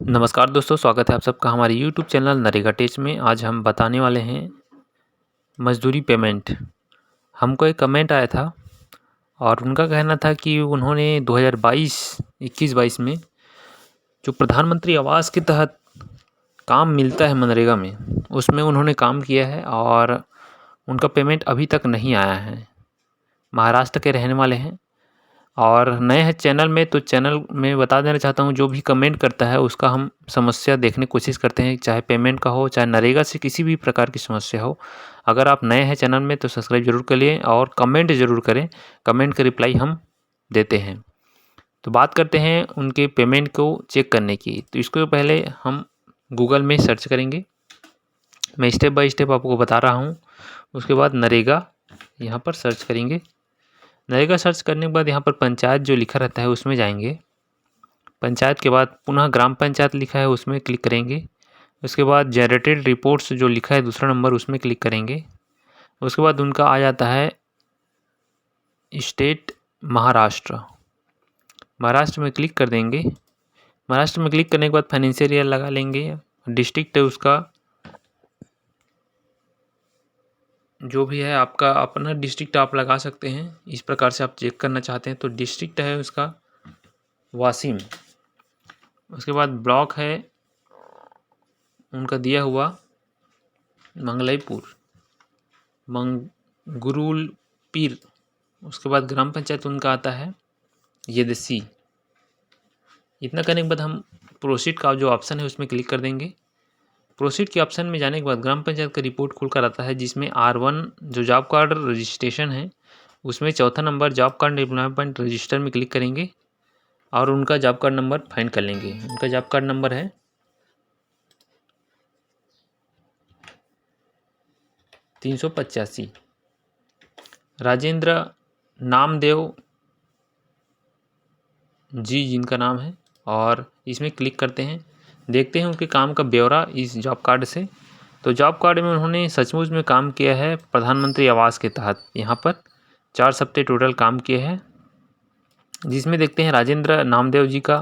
नमस्कार दोस्तों, स्वागत है आप सबका हमारे YouTube चैनल नरेगा टेच में। आज हम बताने वाले हैं मज़दूरी पेमेंट। हमको एक कमेंट आया था और उनका कहना था कि उन्होंने 2021-22 में जो प्रधानमंत्री आवास के तहत काम मिलता है मनरेगा में, उसमें उन्होंने काम किया है और उनका पेमेंट अभी तक नहीं आया है। महाराष्ट्र के रहने वाले हैं और नए हैं चैनल में, तो चैनल में बता देना चाहता हूँ, जो भी कमेंट करता है उसका हम समस्या देखने की कोशिश करते हैं, चाहे पेमेंट का हो, चाहे नरेगा से किसी भी प्रकार की समस्या हो। अगर आप नए हैं चैनल में तो सब्सक्राइब जरूर करिए और कमेंट ज़रूर करें। कमेंट का रिप्लाई हम देते हैं। तो बात करते हैं उनके पेमेंट को चेक करने की। तो इसको पहले हम गूगल में सर्च करेंगे। मैं स्टेप बाय स्टेप आपको बता रहा हूँ। उसके बाद नरेगा यहाँ पर सर्च करेंगे। नरेगा सर्च करने के बाद यहाँ पर पंचायत जो लिखा रहता है उसमें जाएंगे। पंचायत के बाद पुनः ग्राम पंचायत लिखा है उसमें क्लिक करेंगे। उसके बाद जनरेटेड रिपोर्ट्स जो लिखा है दूसरा नंबर उसमें क्लिक करेंगे। उसके बाद उनका आ जाता है स्टेट महाराष्ट्र। महाराष्ट्र में क्लिक कर देंगे। महाराष्ट्र में क्लिक करने के बाद फाइनेंशियल ईयर लगा लेंगे। डिस्ट्रिक्ट है उसका जो भी है, आपका अपना डिस्ट्रिक्ट आप लगा सकते हैं। इस प्रकार से आप चेक करना चाहते हैं तो डिस्ट्रिक्ट है उसका वाशिम। उसके बाद ब्लॉक है उनका दिया हुआ मंगलईपुर, मंगरुल पीर। उसके बाद ग्राम पंचायत उनका आता है येदसी। इतना करने के बाद हम प्रोसीड का जो ऑप्शन है उसमें क्लिक कर देंगे। प्रोसीड के ऑप्शन में जाने के बाद ग्राम पंचायत का रिपोर्ट खुलकर आता है, जिसमें R1 जो जॉब कार्ड रजिस्ट्रेशन है उसमें चौथा number job card development register में क्लिक करेंगे और उनका जॉब कार्ड नंबर फाइंड कर लेंगे। उनका जॉब कार्ड नंबर है 385। राजेंद्र नामदेव जी जिनका नाम है, और इसमें क्लिक करते हैं। देखते हैं उनके काम का ब्यौरा इस जॉब कार्ड से। तो जॉब कार्ड में उन्होंने सचमुच में काम किया है प्रधानमंत्री आवास के तहत। यहाँ पर 4 हफ्ते टोटल काम किए हैं, जिसमें देखते हैं राजेंद्र नामदेव जी का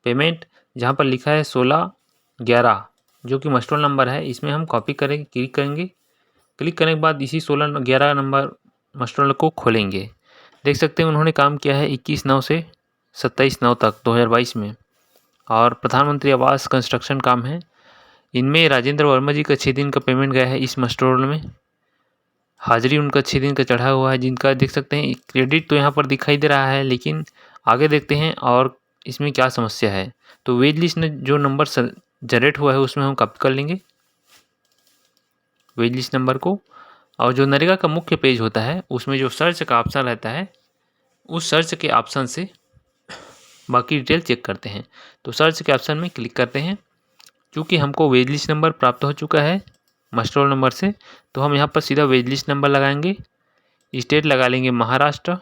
पेमेंट जहाँ पर लिखा है 16/11 जो कि मस्टोल नंबर है। इसमें हम कॉपी करेंगे, क्लिक करेंगे। क्लिक करने के बाद इसी 16/11 नंबर मस्टोल को खोलेंगे। देख सकते हैं उन्होंने काम किया है 21/9 से 27/9 तक 2022 में, और प्रधानमंत्री आवास कंस्ट्रक्शन काम है। इनमें राजेंद्र वर्मा जी का 6 दिन का पेमेंट गया है इस मस्टोल में। हाजिरी उनका 6 दिन का चढ़ा हुआ है, जिनका देख सकते हैं क्रेडिट तो यहाँ पर दिखाई दे रहा है, लेकिन आगे देखते हैं और इसमें क्या समस्या है। तो वेज लिस्ट में जो नंबर जनरेट हुआ है उसमें हम कॉपी कर लेंगे वेज लिस्ट नंबर को। और जो नरेगा का मुख्य पेज होता है उसमें जो सर्च का ऑप्शन रहता है, उस सर्च के ऑप्शन से बाकी डिटेल चेक करते हैं। तो सर्च के ऑप्शन में क्लिक करते हैं। चूँकि हमको वेज लिस्ट नंबर प्राप्त हो चुका है मस्ट रोल नंबर से, तो हम यहाँ पर सीधा वेज लिस्ट नंबर लगाएंगे। स्टेट लगा लेंगे महाराष्ट्र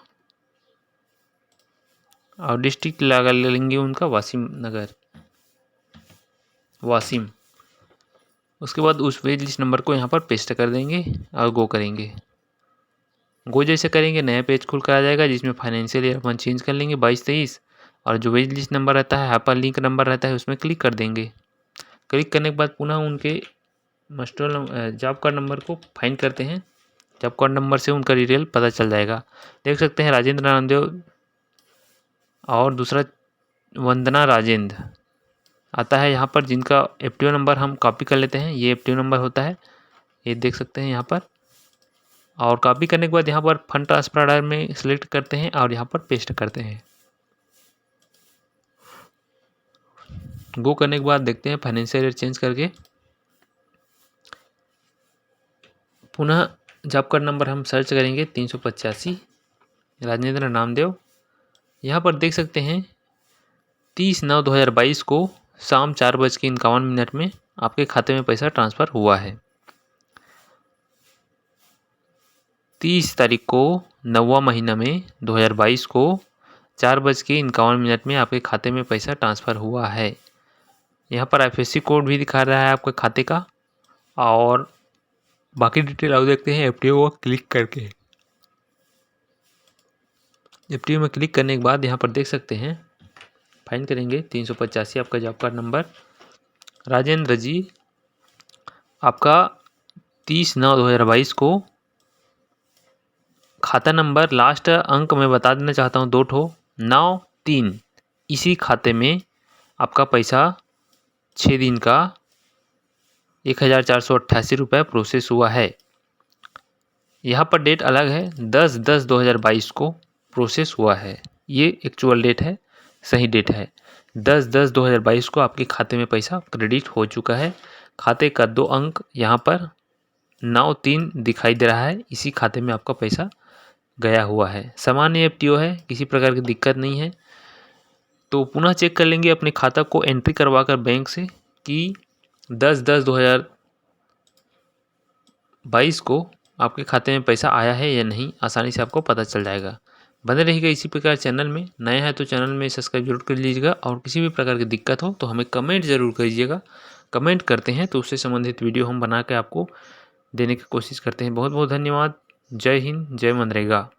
और डिस्ट्रिक्ट लगा लेंगे उनका वाशिम नगर, वाशिम। उसके बाद उस वेज लिस्ट नंबर को यहाँ पर पेस्ट कर देंगे और गो करेंगे। गो जैसे करेंगे नया पेज खुल कर आ जाएगा, जिसमें फाइनेंशियल ईयर अपन चेंज कर लेंगे 22-23, और जो वेज लिस्ट नंबर रहता है, हाइपर लिंक नंबर रहता है, उसमें क्लिक कर देंगे। क्लिक करने के बाद पुनः उनके मस्टोल जॉब कार्ड नंबर को फाइंड करते हैं। जॉब कार्ड नंबर से उनका डिटेल पता चल जाएगा। देख सकते हैं राजेंद्र नामदेव और दूसरा वंदना राजेंद्र आता है यहाँ पर, जिनका FTO नंबर हम कॉपी कर लेते हैं। ये FTO नंबर होता है, ये देख सकते हैं यहाँ पर। और कॉपी करने के बाद यहाँ पर फंड ट्रांसफर ऑर्डर में सिलेक्ट करते हैं और यहाँ पर पेस्ट करते हैं। गो करने के बाद देखते हैं फाइनेंशियल ईयर चेंज करके पुनः जॉब कार्ड नंबर हम सर्च करेंगे 385 राजेंद्र नामदेव। यहाँ पर देख सकते हैं 30/9/2022 को शाम 4:51 में आपके खाते में पैसा ट्रांसफ़र हुआ है। 30 तारीख को 9वां महीना में 2022 को 4:51 में आपके खाते में पैसा ट्रांसफ़र हुआ है। यहाँ पर IFSC कोड भी दिखा रहा है आपके खाते का, और बाकी डिटेल आप देखते हैं FTO को क्लिक करके। FTO में क्लिक करने के बाद यहाँ पर देख सकते हैं फाइंड करेंगे 385 आपका जॉब कार्ड नंबर, राजेंद्र जी, आपका 30/9/2022 को खाता नंबर लास्ट अंक मैं बता देना चाहता हूँ 2 ठो 93, इसी खाते में आपका पैसा 6 दिन का 1488 रुपये प्रोसेस हुआ है। यहाँ पर डेट अलग है, 10/10/2022 को प्रोसेस हुआ है। ये एक्चुअल डेट है, सही डेट है। 10/10/2022 को आपके खाते में पैसा क्रेडिट हो चुका है। खाते का 2 अंक यहाँ पर 93 दिखाई दे रहा है, इसी खाते में आपका पैसा गया हुआ है। सामान्य एफटीओ है, किसी प्रकार की दिक्कत नहीं है। तो पुनः चेक कर लेंगे अपने खाता को एंट्री करवाकर बैंक से कि 10/10/2022 को आपके खाते में पैसा आया है या नहीं, आसानी से आपको पता चल जाएगा। बने रहिएगा इसी प्रकार चैनल में। नया है तो चैनल में सब्सक्राइब जरूर कर लीजिएगा और किसी भी प्रकार की दिक्कत हो तो हमें कमेंट जरूर करिएगा। कमेंट करते हैं तो उससे संबंधित वीडियो हम बना के आपको देने की कोशिश करते हैं। बहुत बहुत धन्यवाद। जय हिंद, जय मनरेगा।